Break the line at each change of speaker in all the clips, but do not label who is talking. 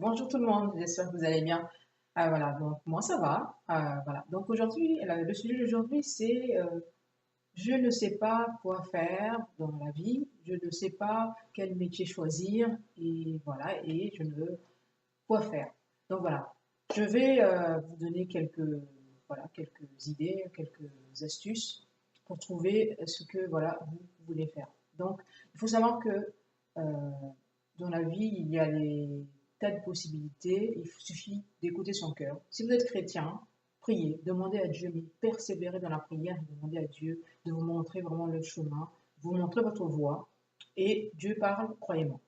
Bonjour tout le monde, j'espère que vous allez bien. Voilà, donc moi ça va. Voilà, donc aujourd'hui, le sujet d'aujourd'hui c'est je ne sais pas quoi faire dans la vie, je ne sais pas quel métier choisir et voilà, et je ne veux quoi faire. Donc voilà, je vais vous donner quelques idées, quelques astuces pour trouver ce que voilà, vous voulez faire. Donc il faut savoir que euh, dans la vie, il y a des tas de possibilités, il suffit d'écouter son cœur. Si vous êtes chrétien, priez, demandez à Dieu, mais persévérez dans la prière, demandez à Dieu de vous montrer vraiment le chemin, vous montrer votre voie, et Dieu parle, croyez-moi.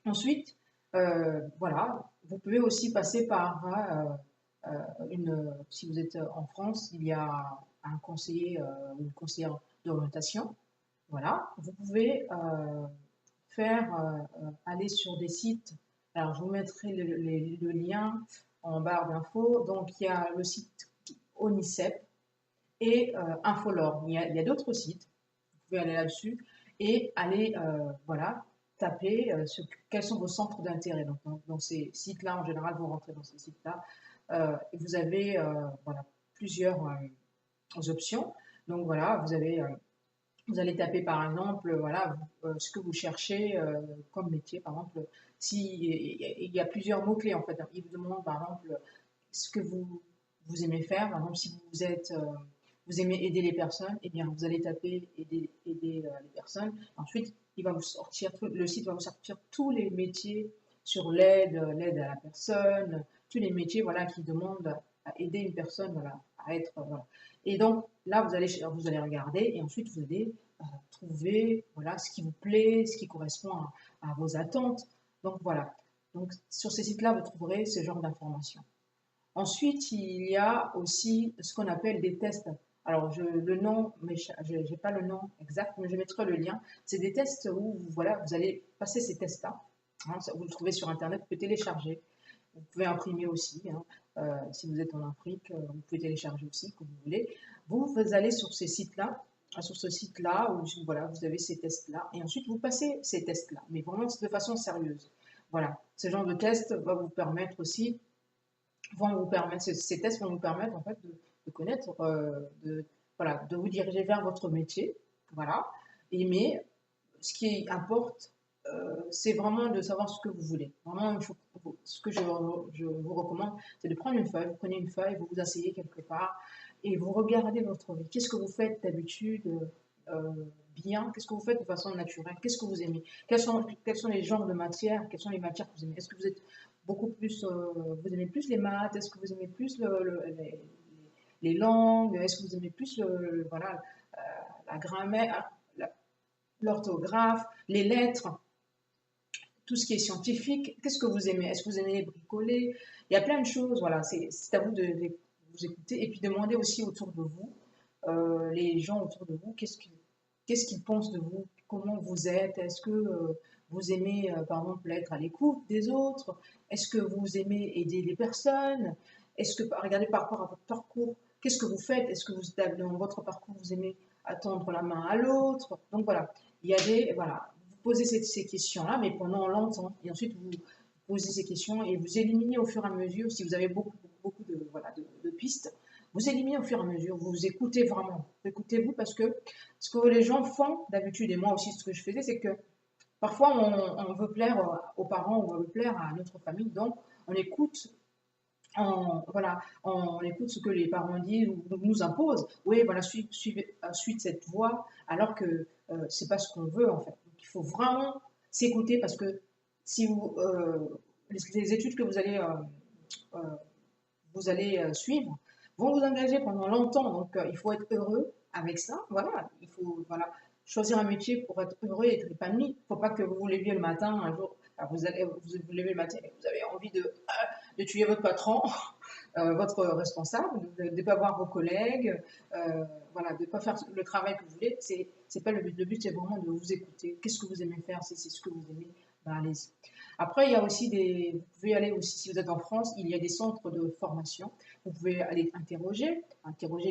Ensuite, voilà, vous pouvez aussi passer par si vous êtes en France, il y a un conseiller ou une conseillère d'orientation. Voilà, vous pouvez aller sur des sites. Alors, je vous mettrai le lien en barre d'infos. Donc, il y a le site ONICEP et Infolore. Il y a d'autres sites. Vous pouvez aller là-dessus et aller, voilà, taper quels sont vos centres d'intérêt. Donc, dans ces sites-là, en général, vous rentrez dans ces sites-là et vous avez voilà, plusieurs options. Donc, voilà, vous allez taper par exemple, voilà, ce que vous cherchez comme métier. Par exemple, si il y a plusieurs mots-clés en fait. Il vous demande par exemple ce que vous aimez faire. Par exemple, si vous aimez aider les personnes, eh bien vous allez taper aider les personnes. Ensuite, le site va vous sortir tous les métiers sur l'aide à la personne, tous les métiers voilà qui demandent à aider une personne voilà à être voilà. Et donc là vous allez regarder et ensuite vous allez trouver voilà ce qui vous plaît, ce qui correspond à vos attentes. Donc voilà. Donc sur ces sites-là vous trouverez ce genre d'informations. Ensuite, il y a aussi ce qu'on appelle des tests. Alors, le nom, mais je n'ai pas le nom exact, mais je mettrai le lien. C'est des tests où voilà, vous allez passer ces tests-là. Hein, vous le trouvez sur Internet, vous pouvez télécharger. Vous pouvez imprimer aussi. Hein. Si vous êtes en Afrique, vous pouvez télécharger aussi, comme vous voulez. Vous allez sur ces sites-là, sur ce site-là, où voilà, vous avez ces tests-là. Et ensuite, vous passez ces tests-là, mais vraiment de façon sérieuse. Voilà, ce genre de test va vous permettre aussi ces tests vont vous permettre en fait de connaître, voilà, de vous diriger vers votre métier, voilà. Mais ce qui importe, c'est vraiment de savoir ce que vous voulez. Vraiment, ce que je vous recommande, c'est de prendre une feuille. Vous prenez une feuille, vous vous asseyez quelque part et vous regardez votre vie. Qu'est-ce que vous faites d'habitude euh, bien? Qu'est-ce que vous faites de façon naturelle? Qu'est-ce que vous aimez? Quels sont les genres de matières? Quelles sont les matières que vous aimez? Est-ce que vous êtes beaucoup plus, vous aimez plus les maths? Est-ce que vous aimez plus les langues? Est-ce que vous aimez plus voilà, la grammaire, l'orthographe, les lettres, tout ce qui est scientifique? Qu'est-ce que vous aimez? Est-ce que vous aimez bricoler? Il y a plein de choses, voilà, c'est à vous de vous écouter et puis demander aussi autour de vous, les gens autour de vous, qu'est-ce qu'ils pensent de vous? Comment vous êtes? Est-ce que vous aimez, par exemple, être à l'écoute des autres? Est-ce que vous aimez aider les personnes? Est-ce que, regardez par rapport à votre parcours, qu'est-ce que vous faites? Est-ce que vous, dans votre parcours, vous aimez attendre la main à l'autre? Donc voilà, voilà, vous posez ces questions-là, mais pendant longtemps. Et ensuite, vous posez ces questions et vous éliminez au fur et à mesure, si vous avez beaucoup voilà, de pistes, vous éliminez au fur et à mesure, vous vous écoutez vraiment. Écoutez-vous parce que ce que les gens font d'habitude, et moi aussi ce que je faisais, c'est que parfois on veut plaire aux parents, on veut plaire à notre famille, donc on écoute, voilà, on écoute ce que les parents disent ou nous imposent. Oui, voilà, suite cette voie, alors que c'est pas ce qu'on veut en fait. Donc, il faut vraiment s'écouter parce que si les études que euh, vous allez suivre vont vous engager pendant longtemps. Donc, il faut être heureux avec ça. Voilà, il faut voilà, choisir un métier pour être heureux et être épanoui. Il ne faut pas que vous vous leviez le matin, un jour, vous levez le matin et vous avez envie de tuer votre patron, votre responsable, de ne pas voir vos collègues, voilà, de ne pas faire le travail que vous voulez. C'est pas le but. Le but, c'est vraiment de vous écouter. Qu'est-ce que vous aimez faire? Si c'est ce que vous aimez, ben allez-y. Après, il y a aussi vous pouvez aller aussi, si vous êtes en France, il y a des centres de formation. Vous pouvez aller interroger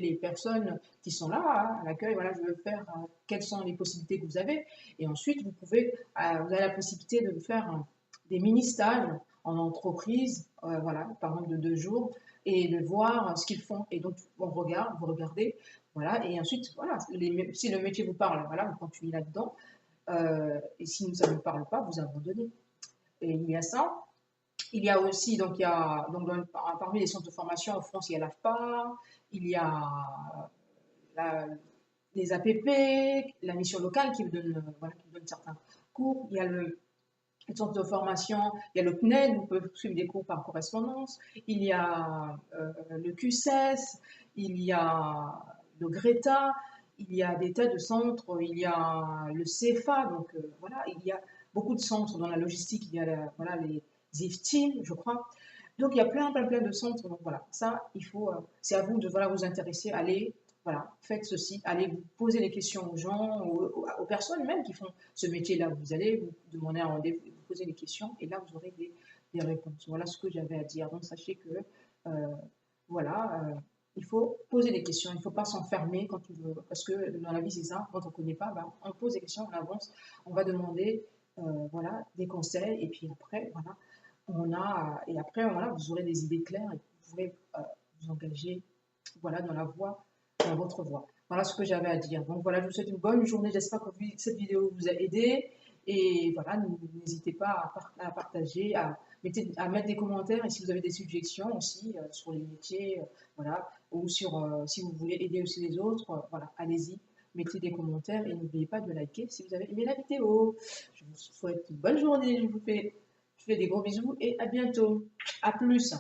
les personnes qui sont là hein, à l'accueil. Voilà, je veux faire, quelles sont les possibilités que vous avez. Et ensuite, vous avez la possibilité de faire des mini-stages en entreprise, voilà, par exemple de 2 jours, et de voir ce qu'ils font. Et donc, on regarde, vous regardez, voilà, et ensuite, voilà, si le métier vous parle, voilà, vous continuez là-dedans, et si ça ne vous parle pas, vous abandonnez. Et il y a ça. Il y a aussi, donc, il y a, donc parmi les centres de formation en France, il y a l'AFPA, il y a la, les APP, la mission locale qui vous donne, voilà, qui vous donne certains cours. Il y a le centre de formation, il y a le CNED, vous pouvez suivre des cours par correspondance. Il y a le QCES, il y a le Greta, il y a des tas de centres, il y a le CFA, donc voilà, il y a beaucoup de centres dans la logistique, il y a voilà, les IFTIM, je crois. Donc il y a plein de centres, donc voilà, ça, il faut, c'est à vous de voilà, vous intéresser, allez, voilà, faites ceci, allez vous poser les questions aux gens, aux personnes même qui font ce métier-là. Vous allez vous demander un rendez-vous, vous poser des questions, et là, vous aurez des réponses. Voilà ce que j'avais à dire. Donc, sachez que, euh, voilà, il faut poser des questions, il ne faut pas s'enfermer quand on veut, parce que dans la vie, c'est ça, quand on ne connaît pas, ben, on pose des questions, on avance, on va demander, voilà, des conseils, et puis après, voilà, et après, voilà, vous aurez des idées claires, et vous pourrez vous engager, voilà, dans la voie, dans votre voie. Voilà ce que j'avais à dire. Donc voilà, je vous souhaite une bonne journée. J'espère que cette vidéo vous a aidé. Et voilà, n'hésitez pas à partager, à mettre des commentaires. Et si vous avez des suggestions aussi sur les métiers, voilà, ou sur si vous voulez aider aussi les autres, voilà, allez-y, mettez des commentaires et n'oubliez pas de liker si vous avez aimé la vidéo. Je vous souhaite une bonne journée. Je vous fais des gros bisous et à bientôt. À plus.